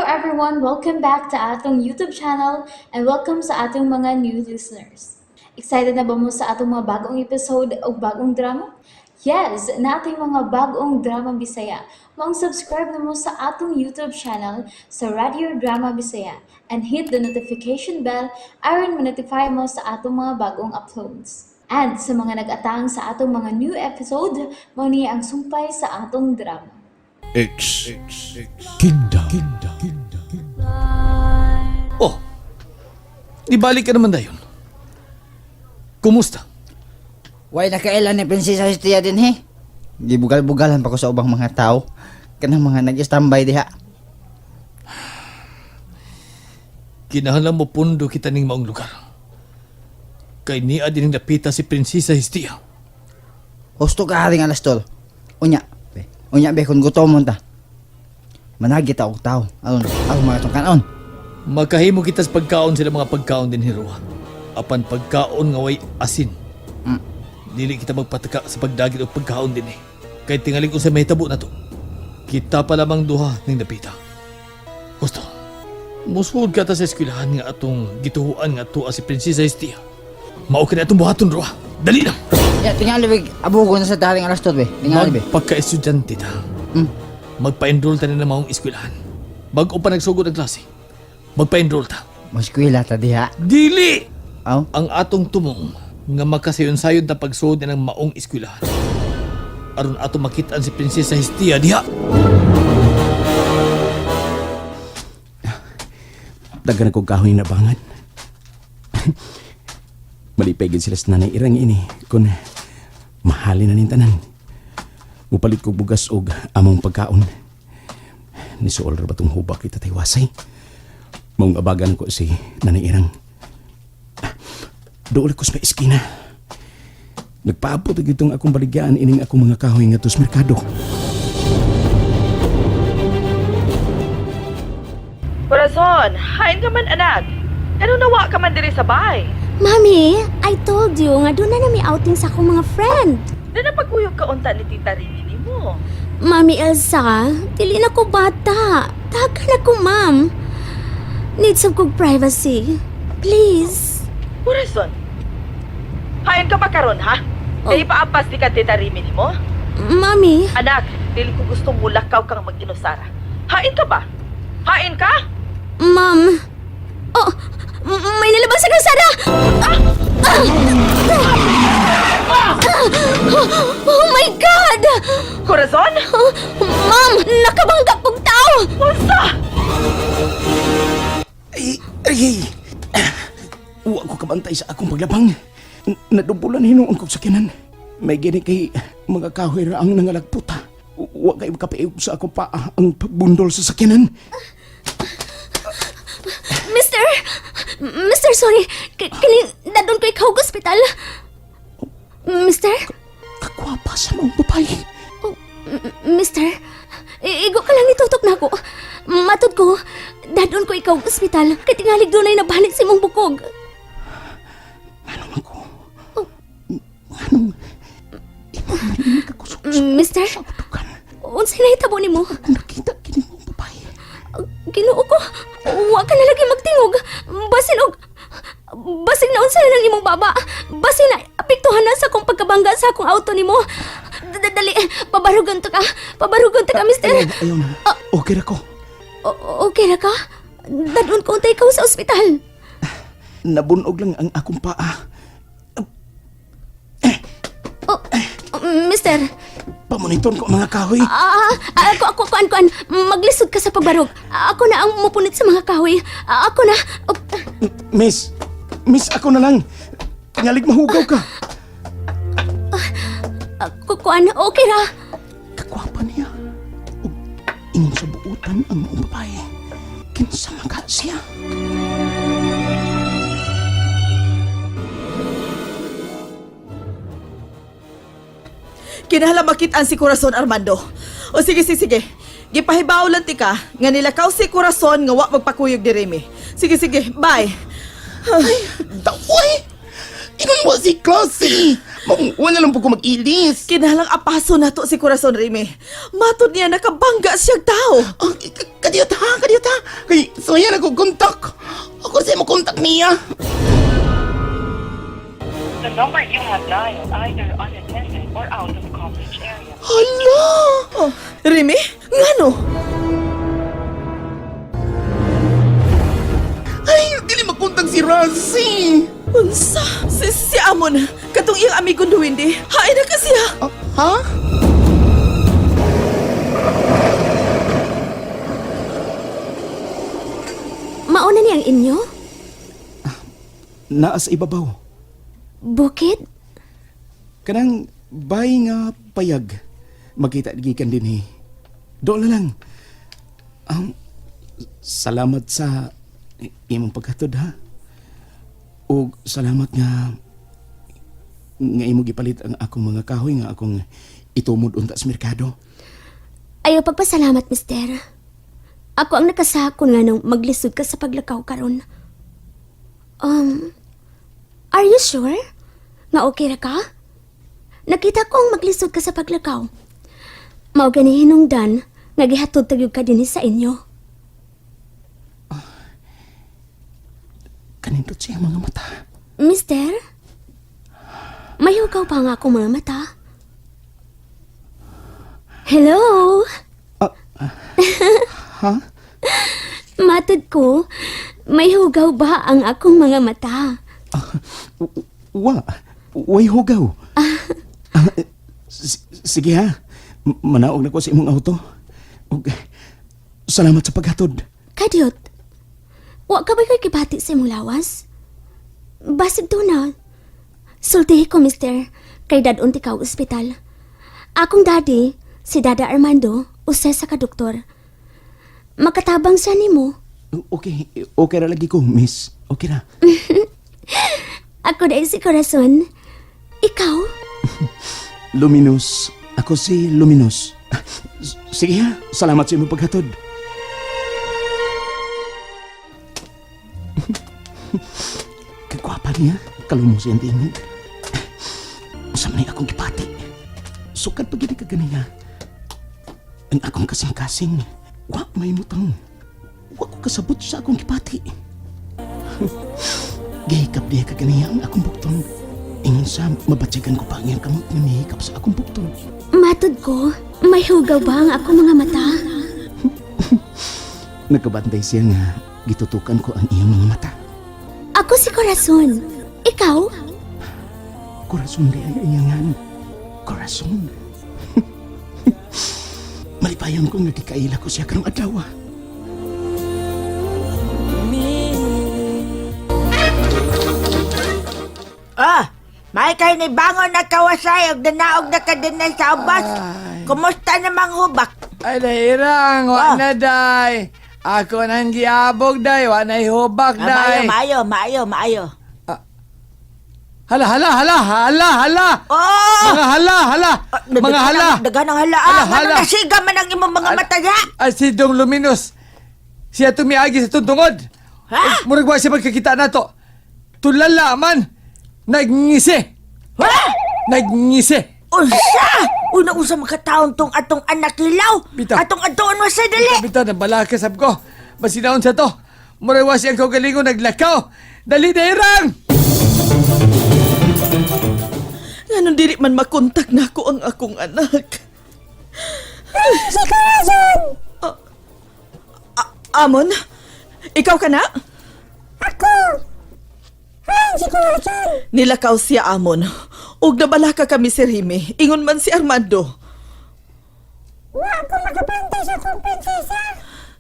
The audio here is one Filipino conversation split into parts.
everyone! Welcome back to atong YouTube channel and welcome sa atong mga new listeners. Excited na ba mo sa atong mga bagong episode o bagong drama? Yes, na ating mga bagong drama Bisaya. Mag-subscribe na mo sa atong YouTube channel sa Radio Drama Bisaya and hit the notification bell aron ma-notify mo sa atong mga bagong uploads. And sa mga nag-atang sa atong mga new episode, mo niya ang sumpay sa atong drama. X Kingdom. Oh, di balik ka naman dayon. Kumusta? Way nakailan ni Prinsesa Hestia din he. Gibugal-bugalan pa ko sa ubang mga tao. Kanang mga nag-standby diha. Kinahanglan mo pundo kita ning maong lugar. Kay niya din napita si Prinsesa Hestia. Husto ka haring alas tol. Unya be kung gutomon ta. Managi ta og tao. Aron mga tong kanon. Makahimo kita sa pagkaon sila mga pagkaon din hiruwa. Apan pagkaon nga way asin. Dili kita magpataka sa pagdagit o pagkaon din eh. Kay tingaling ko sa may tabo na to. Kita pa lamang duha ning napita. Gusto, musud ka ta sa eskwelahan nga atong gituhuan nga tuwa si Prinsesa Hestia. Mao ka na atong buhaton ruwa. Dali na! Ya tingali big abugo na sa daring alas tol be. Tingali be. Magpagka-estudyante ta. Magpa-enroll ta na maong eskwelahan. Bago pa nagsugod ang klase. Magpa-enroll ta. Moskwela ta diha. Dili! Aw. Ang atong tumong nga makasayon-sayon na pagsuod ng maong eskwelahan. Aron ato makitaan si Prinsesa Hestia diha. Dagan ako kahoy na bangan. Malipegin sila sa nanay irang ini kung mahalin na nin tanan. Mupalit ko bugas og among pagkaon. Nisuol ra ba tong hubak kita taywasay? Maong abagan ko si nanay irang. Doon ko sa eskina. Nagpaabot itong akong baligyan ining akong mga kahoy nga tos merkado. Corazon, hain ka man anak. Ano nawa ka man diri sa bahay? Mami, I told you nga doon na nami outing sa akong mga friend. Na napagkuyog ka unta ni Tita Rini mo. Mami Elsa, dili na ko bata. Tagan ako, ma'am. Need some kong privacy. Please. Corazon, hain ka pa karon ha? Kaya ipaapas di ka Tita Rini mo? Mami, Anak, dili ko gusto mulakaw kang mag-inusara. Hain ka ba? Hain ka? ma'am. Oh, may nalabas sa kalsada! Oh my God! Corazon? Ma'am, nakabangga pong tao! Basta! Ay! Huwag ko kabantay sa akong paglabang. Nadubulan hinuon ko sa kinan. May gini kay mga kahoy ra ang nangalagputa. Huwag kayo makapaig sa akong paa ang pagbundol sa sakinan. Mister, sorry. Kani, dadon ko ikaw sa ospital. Mister? Kakwapa sa mong babae. Mister, igo ka lang itutok na ako. Matod ko, dadon ko ikaw sa ospital. Katingalig doon ay nabalik si mong bukog. Anong ako? Anong? Hindi ka kusok Mister, sa utukan. unsay nahitabo ni mo? Kung nakita kini mong babae. Ginoo ko, wa ka na lagi magtingog. Basin na unsa na lang imong baba. Basin na apektuhan na sa akong pagkabangga sa akong auto nimo. Dali, pabarugan to ka. Pabarugan to ka, mister. Ayaw na. Okay ra ko. Okay na ka? Dadon ko untay ikaw sa ospital. Nabunog lang ang akong paa. Mister, Pamoniton ko ang mga kahoy. kuan. Maglisod ka sa pagbarog. Ako na ang mupunit sa mga kahoy. Ako na. Miss, ako na lang. Tingalig mahugaw ka. Kuan, okay ra. Kakwapa niya. Ug ingon sa buutan ang mga babae. Kinsa maka siya. Kinahanglan makitaan si Corazon Armando. O sige. Gipahibaw lang ti ka nga nilakaw si Corazon nga wa magpakuyog diri mi. Sige, bye. Dawoy! Ingon mo si klase. Wala lang po ko mag-ilis. Kinalang apaso na to si Corazon, Remy. Matod niya nakabangga siyang tao. Kadiyot ha. Kay saya na ko kontak. Ako sa mo kontak niya. The number you have dialed either unattended or out of coverage area. Hala! Oh, Remy? Ngano? Ay, dili makontak si Razi. Unsa? Si Amon. Katong iyang amigo Duwindi. Hain na ka siya. Ha? Mauna niyang inyo? Naa sa ibabaw. Bukid? Kanang bay nga payag. Makita gikan din eh. Doon na lang. Salamat sa imong pagkatod ha. O salamat nga imo gipalit ang akong mga kahoy nga akong itumod unta sa merkado. Ayaw pagpasalamat, mister. Ako ang nakasakon nga nung maglisod ka sa paglakaw karon. Are you sure? Nga okay ra ka? Nakita ko ang maglisod ka sa paglakaw. Mao gani hinungdan nga gihatod tagyog ka dinhi sa inyo. Kanindot siya mga mata. Mister? May hugaw pa nga akong mga mata. Hello? Ha? Matod ko, may hugaw ba ang akong mga mata? Way hugaw. Sige ha. Manaog na ko sa imong auto. Salamat sa paghatod. Kadyot, wa ka ba kay kibati sa imong lawas? Basig to na. Sultihi ko, mister, kay dadon ti ka ospital. Akong daddy, si Dada Armando, usay sa kadoktor. Makatabang siya nimo. Okay ra lagi ko, miss. Okay ra. Ako dahil si Corazon. Ikaw? Luminous. Ako si Luminous. Sige ha. Salamat sa imong paghatod. Kagwapa niya. Kalumos yan tingin. Usam na akong gipati. Sukad pag ka ganiya. Ang akong kasing-kasing. Wa may mutang. Wa ko kasabot sa akong gipati. Gihikap diya ka ganiya ang akong bukton. Ingon sa mabatsigan ko pa ang iyang kamot na mihikap sa akong bukton. Matod ko, may hugaw ba ang akong mga mata? Nagkabantay siya nga gitutukan ko ang iyang mga mata. Ako si Corazon. Ikaw? Corazon di ay iyangan. Corazon. Malipayon ko nagkikaila ko siya karong adlaw. May kayo ni bangon na kawasay og danaog na kadinay sa ubas. Kumusta namang hubak? Ay, dahirang, wa na, day. Ako nang giabog, day. Wa na ihubak, day. Maayo. Hala! Oh! Mga hala! Mga hala! Daganang hala. Hala. Ano nasiga man ang imong mga mata ya? Si Dong Luminous. Siya tumiagi sa tuntungod. Ha? Murag wa siya magkakita na to. Tulala man. Nagngisi. Ha? Nagngisi. Unsa? Una-unsa makataon tong atong anak hilaw. Bitaw. Atong adtoon mo sa dali. Bitaw na balaka sab ko. Masinaon sa to. Murag wa siya kaugalingon naglakaw. Dali dahirang! Nganon dili man makontak na ako ang akong anak. Si Corazon! Amon? Ikaw ka na? Ako! Ay, si Corazon! Nilakaw siya, Amon. Ug nabalaka kami si Remy. Ingon man si Armando. Wa ako makapantay sa kong prinsesa.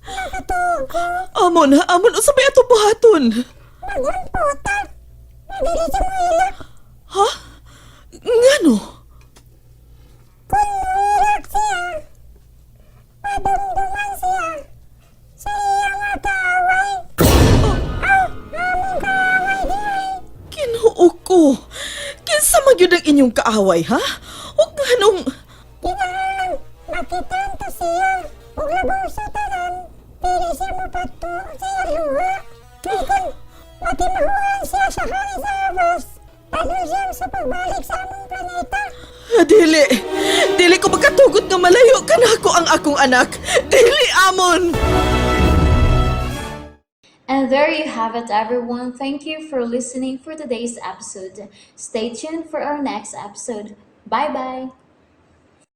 Nakatuog ko. Amon, unsa may ato buhaton? Magwanputak. Madili sa mahilak. Ha? Ngano? Kung mahilak siya, madumduman siya sa iya nga kaaway. Among kaaway dihay. Kinuo ko. Kinsa magyud ang inyong kaaway, ha? Ug nganong... Kinahanglan makitaan to siya. Ug labaw sa tanan, dili siya mapato sa iya luha. Kaya kung matimahuan siya sa hari sa ubos, Dili. Dili ko makatugot nga malayo ka na ako ang akong anak. Dili, Amon! And there you have it, everyone. Thank you for listening for today's episode. Stay tuned for our next episode. Bye bye.